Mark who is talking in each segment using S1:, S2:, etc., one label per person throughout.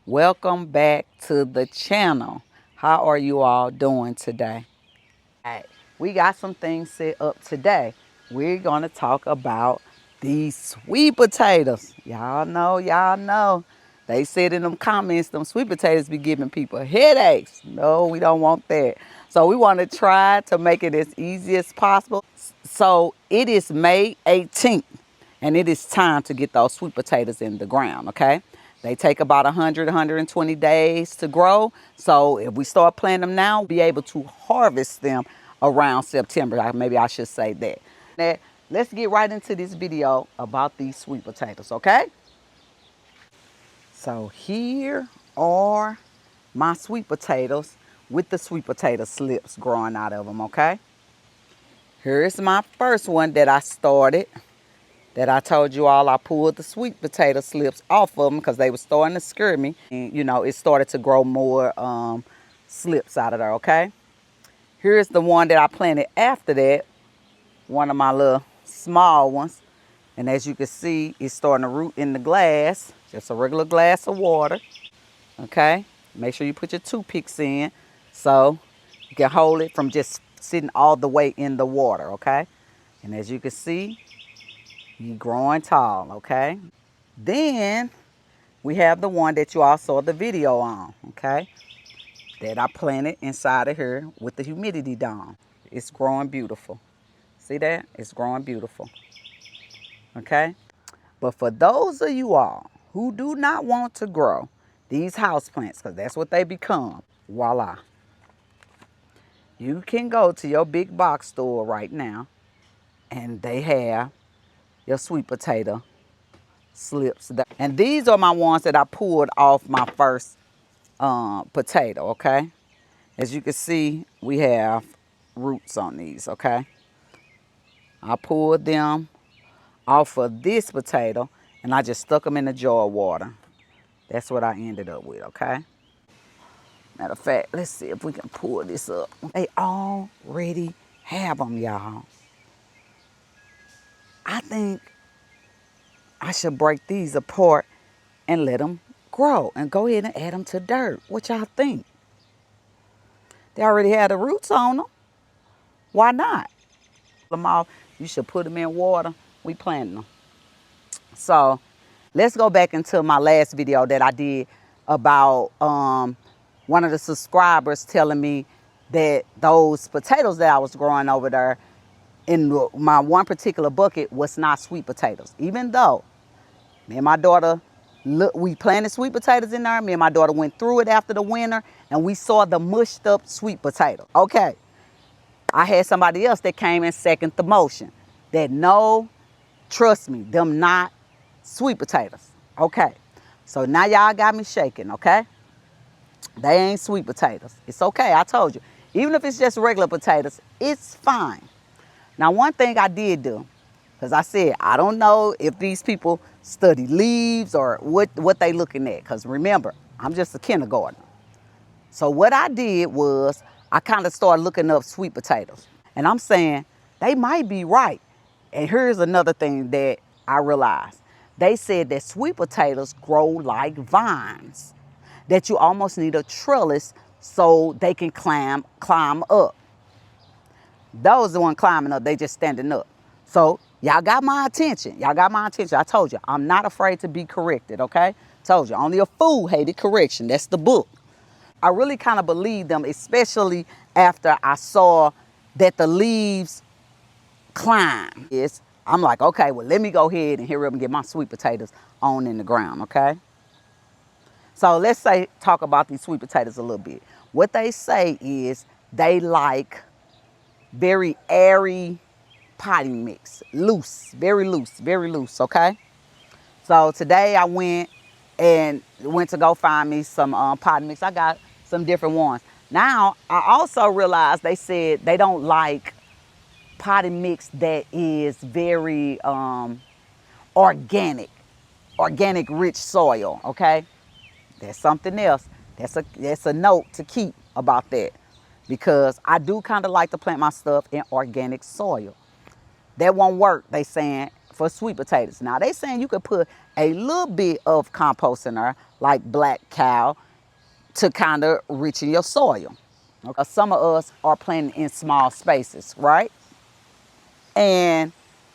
S1: Welcome back to the channel. How are you all doing today? Alright, we got some things set up today. We're going to talk about these sweet potatoes. Y'all know. They said in them comments, them sweet potatoes be giving people headaches. No, we don't want that. So we want to try to make it as easy as possible. So it is May 18th, and it is time to get those sweet potatoes in the ground, okay? They take about 100, 120 days to grow. So if we start planting them now, we'll be able to harvest them around September. Maybe I should say that. Now, let's get right into this video about these sweet potatoes, okay? So here are my sweet potatoes with the sweet potato slips growing out of them, okay? Here's my first one that I started. That I told you all I pulled the sweet potato slips off of them because they were starting to scare me. And, you know, it started to grow more slips out of there, okay? Here's the one that I planted after that, one of my little small ones. And as you can see, it's starting to root in the glass, just a regular glass of water, okay? Make sure you put your toothpicks in so you can hold it from just sitting all the way in the water, okay? And as you can see, you're growing tall, okay? Then we have the one that you all saw the video on, okay? That I planted inside of here with the humidity dome. It's growing beautiful. See that? It's growing beautiful, okay? But for those of you all who do not want to grow these house plants, because that's what they become, voila. You can go to your big box store right now and they have your sweet potato slips. And these are my ones that I pulled off my first potato, okay? As you can see, we have roots on these, okay? I pulled them off of this potato and I just stuck them in a jar of water. That's what I ended up with, okay? Matter of fact, let's see if we can pull this up. They already have them, y'all. I think I should break these apart and let them grow and go ahead and add them to dirt. What y'all think? They already had the roots on them. Why not? Them off. You should put them in water. We planting them. So let's go back into my last video that I did about one of the subscribers telling me that those potatoes that I was growing over there in my one particular bucket was not sweet potatoes. Even though me and my daughter, we planted sweet potatoes in there. Me and my daughter went through it after the winter and we saw the mushed up sweet potato. Okay. I had somebody else that came and second the motion. That no, trust me, them not sweet potatoes. Okay. So now y'all got me shaking, okay? They ain't sweet potatoes. It's okay, I told you. Even if it's just regular potatoes, it's fine. Now, one thing I did do, because I said, I don't know if these people study leaves or what they looking at. Because remember, I'm just a kindergartner. So what I did was I kind of started looking up sweet potatoes. And I'm saying they might be right. And here's another thing that I realized. They said that sweet potatoes grow like vines, that you almost need a trellis so they can climb up. Those the one climbing up, they just standing up. So y'all got my attention. Y'all got my attention. I told you, I'm not afraid to be corrected, okay? Told you, only a fool hated correction. That's the book. I really kind of believed them, especially after I saw that the leaves climb. I'm like, okay, well, let me go ahead and hurry up and get my sweet potatoes on in the ground, okay? So let's talk about these sweet potatoes a little bit. What they say is they like very airy potting mix, very loose, okay? So today I went to go find me some potting mix. I got some different ones. Now, I also realized they said they don't like potting mix that is very organic rich soil, okay? That's something else. That's a note to keep about that, because I do kind of like to plant my stuff in organic soil. That won't work, they saying, for sweet potatoes. Now they saying you could put a little bit of compost in there, like black cow, to kind of richen your soil. Okay. Some of us are planting in small spaces, right? And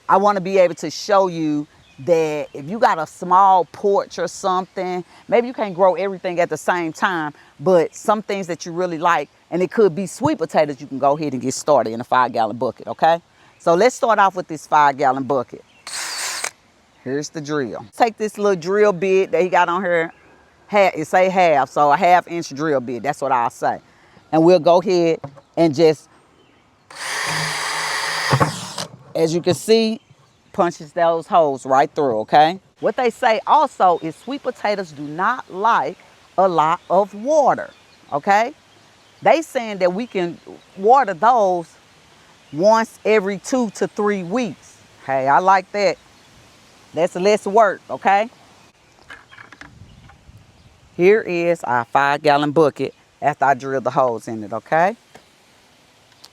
S1: I want to be able to show you that if you got a small porch or something, maybe you can't grow everything at the same time, but some things that you really like, and it could be sweet potatoes, you can go ahead and get started in a 5-gallon bucket, okay? So let's start off with this 5-gallon bucket. Here's the drill. Take this little drill bit that he got on here. It say half, so a 1/2-inch drill bit, that's what I'll say. And we'll go ahead and just, as you can see, punches those holes right through, okay? What they say also is sweet potatoes do not like a lot of water, okay? They saying that we can water those once every 2 to 3 weeks. Hey, I like that. That's less work, okay? Here is our 5-gallon bucket after I drilled the holes in it, okay?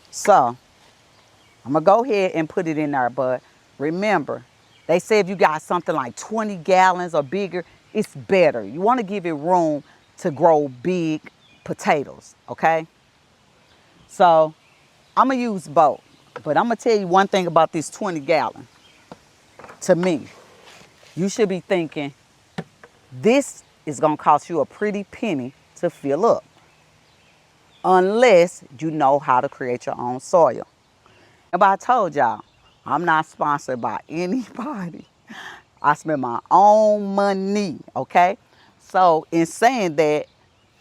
S1: So, I'm going to go ahead and put it in there, but remember, they say if you got something like 20 gallons or bigger, it's better. You want to give it room to grow big potatoes, okay? So, I'm going to use both, but I'm going to tell you one thing about this 20-gallon. To me, you should be thinking, this is going to cost you a pretty penny to fill up, unless you know how to create your own soil. But I told y'all, I'm not sponsored by anybody. I spend my own money, okay? So in saying that,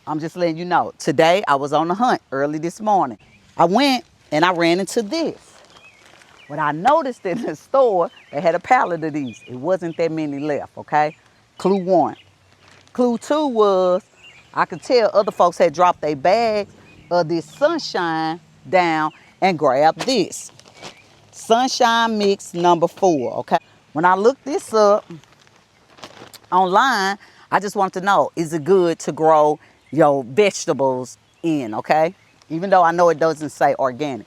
S1: I'm just letting you know, today I was on the hunt early this morning. I went and I ran into this. What I noticed in the store, they had a pallet of these. It wasn't that many left, okay? Clue 1. Clue 2 was, I could tell other folks had dropped their bags of this sunshine down and grabbed this. Sunshine Mix number 4, okay? When I looked this up online, I just wanted to know, is it good to grow your vegetables in, okay? Even though I know it doesn't say organic.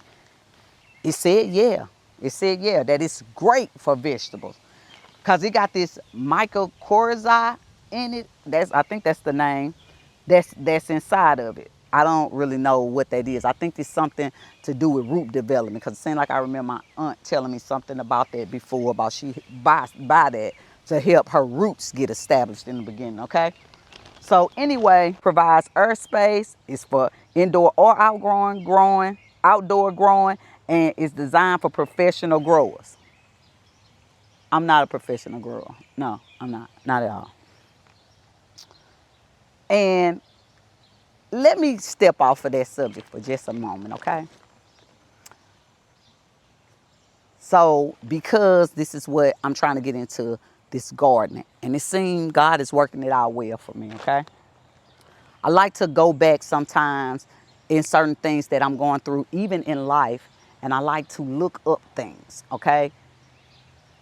S1: It said yeah. It said yeah, that it's great for vegetables. Because it got this mycorrhizae in it. I think that's the name that's inside of it. I don't really know what that is. I think it's something to do with root development, because it seemed like I remember my aunt telling me something about that before, about she buy that to help her roots get established in the beginning, okay? So anyway, provides earth space. It's for indoor or outdoor growing, and it's designed for professional growers. I'm not a professional grower. No, I'm not at all. And let me step off of that subject for just a moment, okay? So, because this is what I'm trying to get into, this gardening, and it seems God is working it out well for me, okay? I like to go back sometimes in certain things that I'm going through, even in life, and I like to look up things, okay?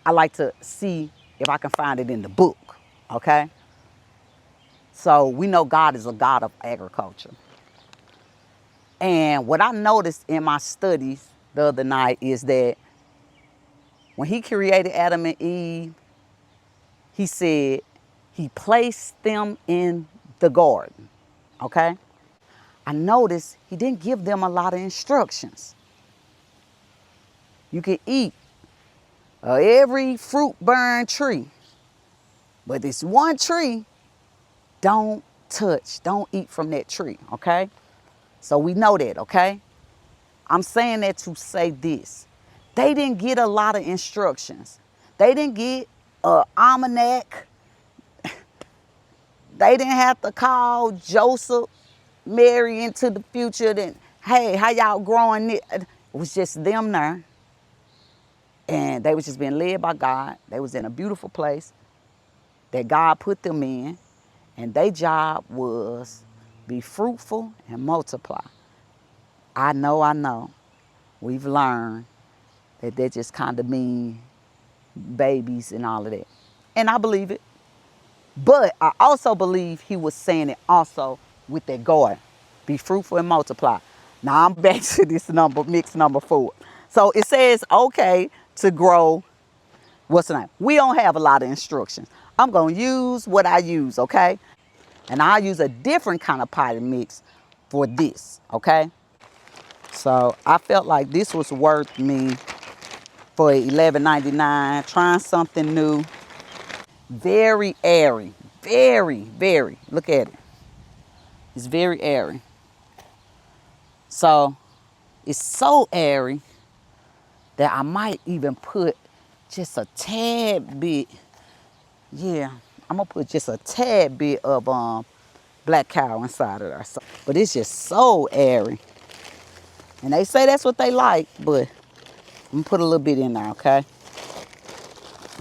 S1: I like to see if I can find it in the book, okay? So we know God is a God of agriculture. And what I noticed in my studies the other night is that when he created Adam and Eve, he said he placed them in the garden, okay? I noticed he didn't give them a lot of instructions. You can eat every fruit-bearing tree, but this one tree, don't touch, don't eat from that tree, okay? So we know that, okay? I'm saying that to say this. They didn't get a lot of instructions. They didn't get an almanac. They didn't have to call Joseph, Mary into the future. Then, hey, how y'all growing it? It was just them there. And they was just being led by God. They was in a beautiful place that God put them in. And their job was be fruitful and multiply. I know. We've learned that just kind of mean babies and all of that. And I believe it. But I also believe he was saying it also with that garden. Be fruitful and multiply. Now I'm back to this mix number 4. So it says, okay, to grow what's the name? We don't have a lot of instructions. I'm going to use what I use, okay? And I use a different kind of potting mix for this, okay? So I felt like this was worth me for $11.99, trying something new. Very airy, very, look at it. It's very airy. So it's so airy that I might even put just a tad bit, yeah, I'm gonna put just a tad bit of black cow inside of there. So, but it's just so airy. And they say that's what they like, but I'm gonna put a little bit in there, okay?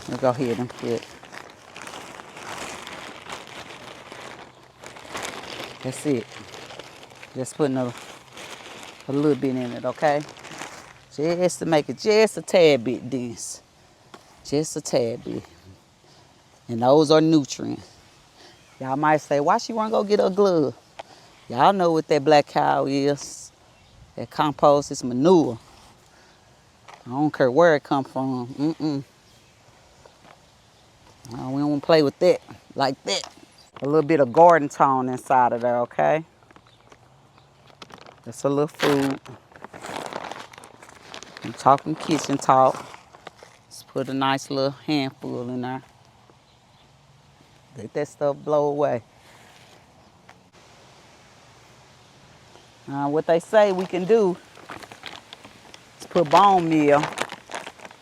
S1: Let's go ahead and put, that's it. Just putting a little bit in it, okay? Just to make it just a tad bit dense. Just a tad bit. And those are nutrients. Y'all might say, why she wanna go get her glove? Y'all know what that black cow is. That compost is manure. I don't care where it come from. We don't want to play with that like that. A little bit of garden tone inside of there, okay? That's a little food. I'm talking kitchen talk. Let's put a nice little handful in there. Let that stuff blow away. What they say we can do is put bone meal.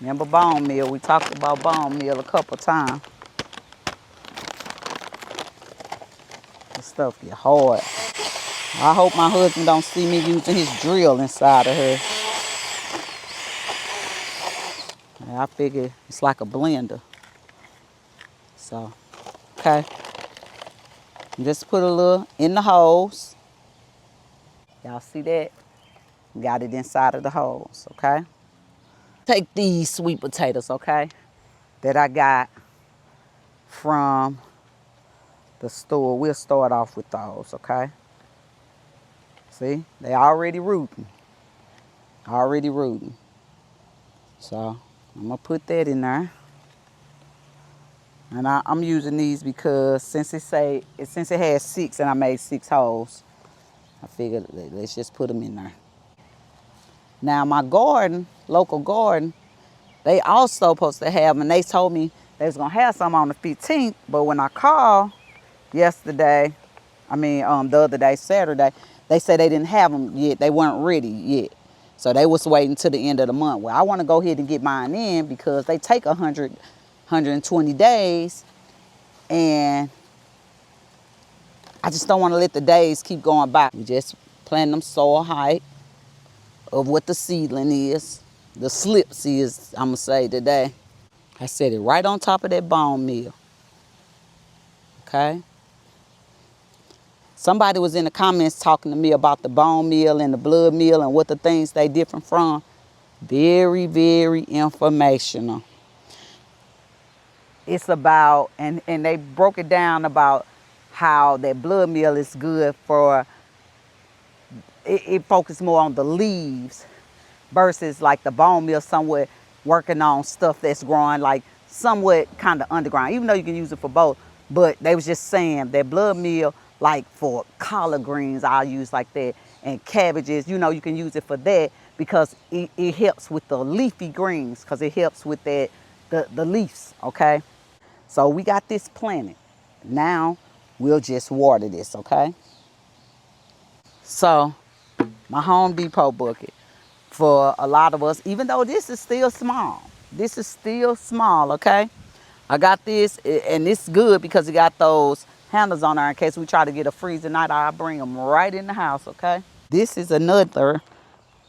S1: Remember bone meal? We talked about bone meal a couple times. This stuff get hard. I hope my husband don't see me using his drill inside of her. I figure it's like a blender. So, okay. Just put a little in the holes. Y'all see that? Got it inside of the holes, okay? Take these sweet potatoes, okay? That I got from the store. We'll start off with those, okay? See, they already rooting. Already rooting. So, I'm gonna put that in there. And I'm using these because since it has 6 and I made 6 holes, I figured let's just put them in there. Now my garden, local garden, they also supposed to have, and they told me they was gonna have some on the 15th, but when I called yesterday, the other day, Saturday, they said they didn't have them yet. They weren't ready yet. So they was waiting till the end of the month. Well, I want to go ahead and get mine in because they take 120 days, and I just don't want to let the days keep going by. We just plant them soil height of what the seedling is, the slips is, I'm going to say today. I set it right on top of that bone meal, okay? Somebody was in the comments talking to me about the bone meal and the blood meal and what the things they different from. Very, very informational. It's about, and they broke it down about how that blood meal is good for, it focused more on the leaves versus like the bone meal somewhat working on stuff that's growing like somewhat kind of underground, even though you can use it for both. But they was just saying that blood meal, like for collard greens, I'll use like that, and cabbages, you can use it for that because it helps with the leafy greens, because it helps with that the leaves, okay? So we got this planted. Now we'll just water this, okay? So my Home Depot bucket, for a lot of us, even though this is still small, okay? I got this, and it's good because it got those handles on there in case we try to get a freezer night. I'll bring them right in the house, okay? This is another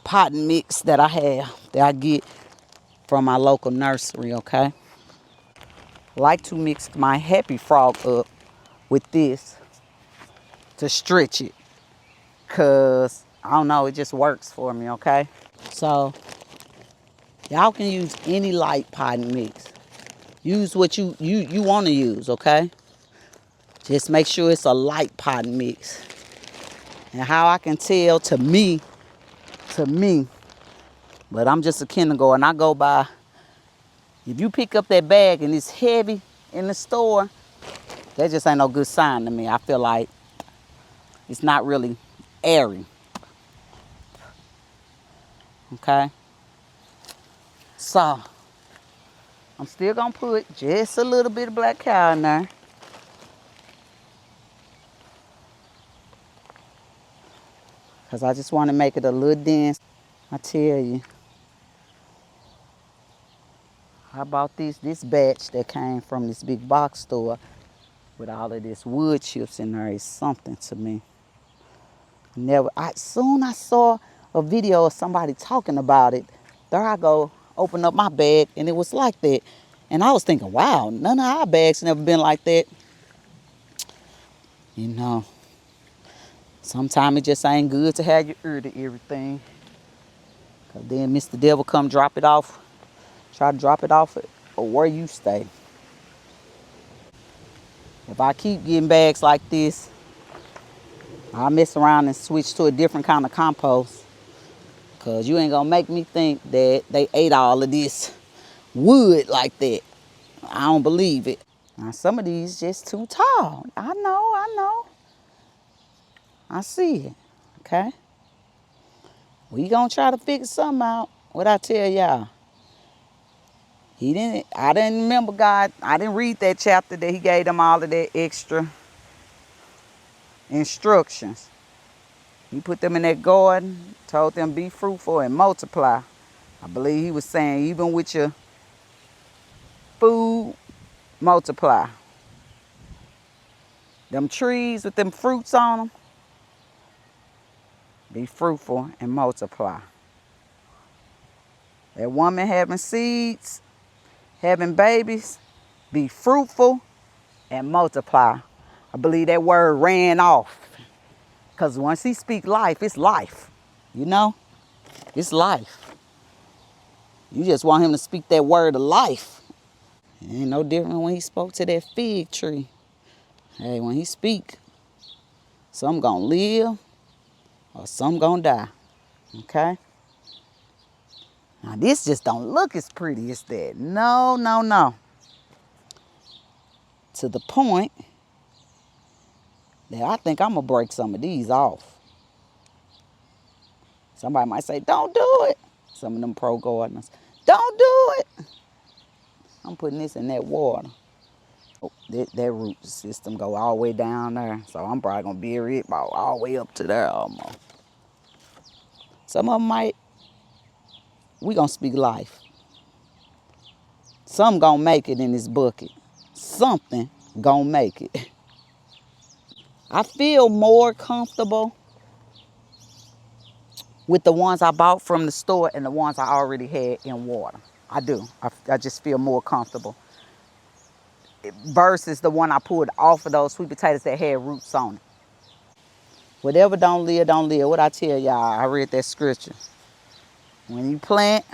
S1: potting mix that I have, that I get from my local nursery, okay? I like to mix my Happy Frog up with this to stretch it, because, I don't know, it just works for me, okay? So, y'all can use any light potting mix. Use what you want to use, okay? Just make sure it's a light potting mix. And how I can tell, to me, but I'm just a kindergarten, I go by If you pick up that bag and it's heavy in the store, that just ain't no good sign to me. I feel like it's not really airy. Okay? So, I'm still gonna put just a little bit of black cow in there. Because I just want to make it a little dense. I tell you. I bought this batch that came from this big box store with all of this wood chips in there is something to me. Soon I saw a video of somebody talking about it. There I go, open up my bag, and it was like that. And I was thinking, wow, none of our bags never been like that. You know, sometimes it just ain't good to have your ear to everything. Because then Mr. Devil come drop it off, try to drop it off or where you stay. If I keep getting bags like this, I'll mess around and switch to a different kind of compost. Because you ain't going to make me think that they ate all of this wood like that. I don't believe it. Now, some of these just too tall. I know. I see it. Okay? We going to try to figure something out. What I tell y'all? I didn't remember God. I didn't read that chapter that he gave them all of that extra instructions. He put them in that garden, told them be fruitful and multiply. I believe he was saying even with your food, multiply. Them trees with them fruits on them, be fruitful and multiply. That woman having seeds, having babies, be fruitful and multiply. I believe that word ran off. Because once he speak life, it's life. You know? It's life. You just want him to speak that word of life. It ain't no different when he spoke to that fig tree. Hey, when he speak, some gonna live or some gonna die. Okay? Now this just don't look as pretty as that. No. To the point that I think I'm gonna break some of these off. Somebody might say, don't do it. Some of them pro gardeners, don't do it. I'm putting this in that water. Oh, that root system go all the way down there. So I'm probably gonna bury it about all the way up to there almost. Some of them we gonna speak life. Some gonna make it in this bucket. Something gonna make it. I feel more comfortable with the ones I bought from the store and the ones I already had in water. I do. I just feel more comfortable. Versus the one I pulled off of those sweet potatoes that had roots on it. Whatever don't live, don't live. What I tell y'all, I read that scripture. When you plant,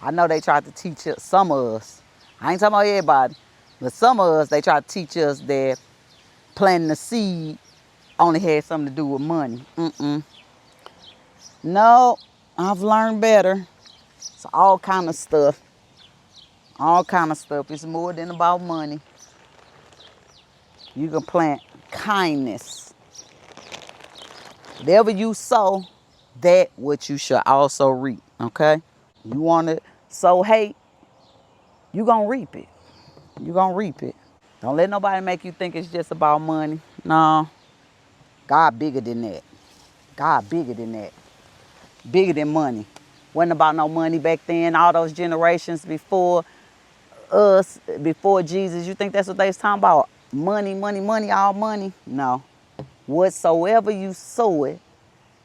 S1: I know they tried to teach us, some of us. I ain't talking about everybody. But some of us, they try to teach us that planting the seed only had something to do with money. No, I've learned better. It's all kind of stuff. All kind of stuff. It's more than about money. You can plant kindness. Whatever you sow, that what you should also reap. Okay? You want to sow hate, you gonna reap it. You gonna reap it. Don't let nobody make you think it's just about money. No. God bigger than that. God bigger than that. Bigger than money. Wasn't about no money back then. All those generations before us, before Jesus, you think that's what they was talking about? Money, all money? No. Whatsoever you sow it,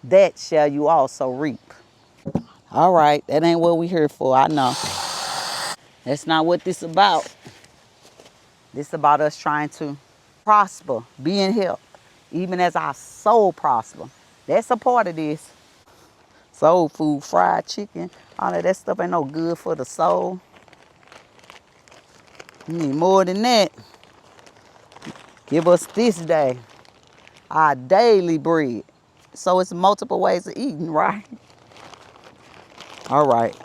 S1: that shall you also reap. All right, that ain't what we here for, I know. That's not what this about. This about us trying to prosper, be in health, even as our soul prosper. That's a part of this. Soul food, fried chicken, all of that stuff ain't no good for the soul. You need more than that. Give us this day our daily bread. So it's multiple ways of eating, right? All right.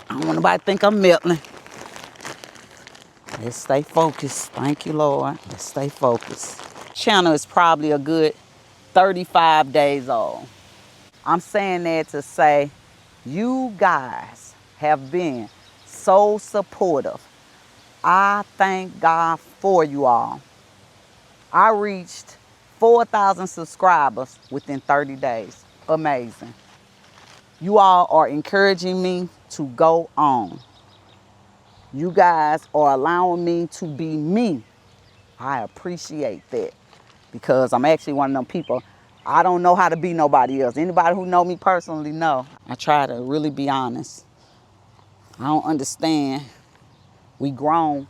S1: I don't want nobody to think I'm melting. Let's stay focused. Thank you, Lord. Let's stay focused. Channel is probably a good 35 days old. I'm saying that to say you guys have been so supportive. I thank God for you all. I reached 4,000 subscribers within 30 days. Amazing. You all are encouraging me to go on. You guys are allowing me to be me. I appreciate that because I'm actually one of them people. I don't know how to be nobody else. Anybody who know me personally know. I try to really be honest. I don't understand. We grown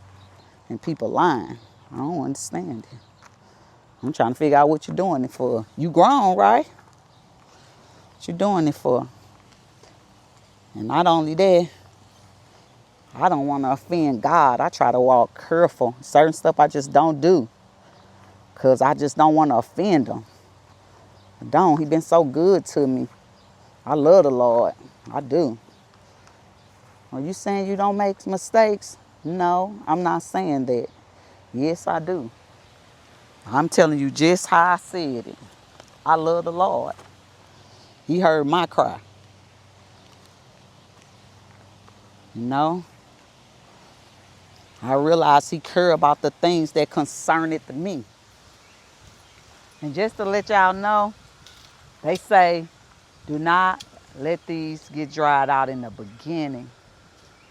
S1: and people lying. I don't understand it. I'm trying to figure out what you're doing it for. You grown, right? What you doing it for? And not only that, I don't want to offend God. I try to walk careful. Certain stuff I just don't do because I just don't want to offend him. I don't. He been so good to me. I love the Lord. I do. Are you saying you don't make mistakes? No, I'm not saying that. Yes, I do. I'm telling you just how I said it. I love the Lord. He heard my cry. You know? I realize he cared about the things that concerned me. And just to let y'all know, they say, do not let these get dried out in the beginning.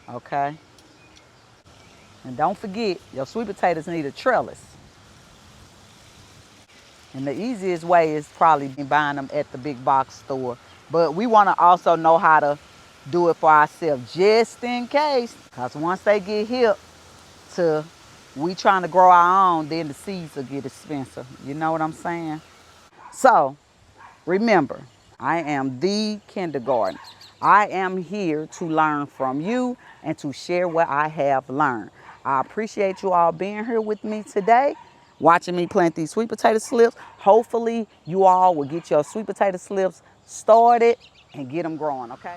S1: Okay? And don't forget, your sweet potatoes need a trellis. And the easiest way is probably buying them at the big box store. But we want to also know how to do it for ourselves just in case. Because once they get hip to we trying to grow our own, then the seeds will get expensive. You know what I'm saying? So remember, I am the kindergarten. I am here to learn from you and to share what I have learned. I appreciate you all being here with me today, watching me plant these sweet potato slips. Hopefully you all will get your sweet potato slips started and get them growing, okay?